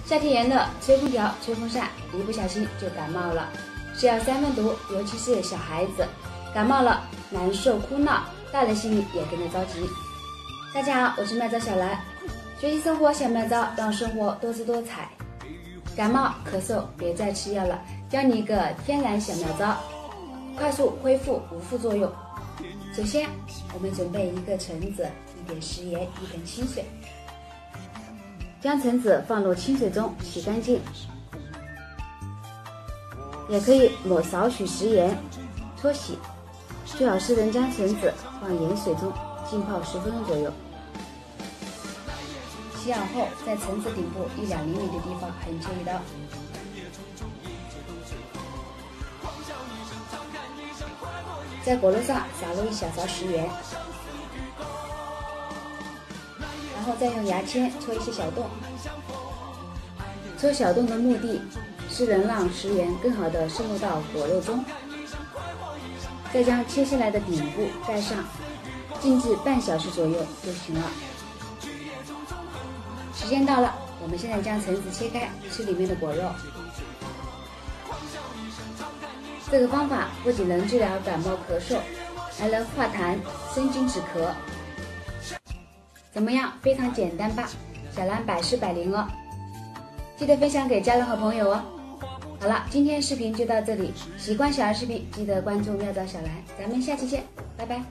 夏天炎热，吹空调、吹风扇，一不小心就感冒了，是要三分毒。尤其是小孩子，感冒了难受哭闹，大人心里也跟着着急。大家好，我是妙招小兰，学习生活小妙招，让生活多姿多彩。感冒咳嗽别再吃药了，教你一个天然小妙招，快速恢复无副作用。首先，我们准备一个橙子、一点食盐、一根清水。将橙子放入清水中洗干净，也可以抹少许食盐搓洗。最好是能将橙子放盐水中浸泡10分钟左右。洗好后，在橙子顶部1-2厘米的地方横切一刀，在果肉上撒入1小勺食盐，然后再用牙签戳一些小洞。戳小洞的目的是能让食盐更好的渗入到果肉中。再将切下来的顶部盖上，静置半小时左右就行了。时间到了，我们现在将橙子切开，吃里面的果肉。这个方法不仅能治疗感冒咳嗽，还能化痰、生津止咳。怎么样？非常简单吧？小兰百试百灵哦！记得分享给家人和朋友哦。好了，今天视频就到这里。喜欢小兰视频，记得关注妙招小兰，咱们下期见，拜拜。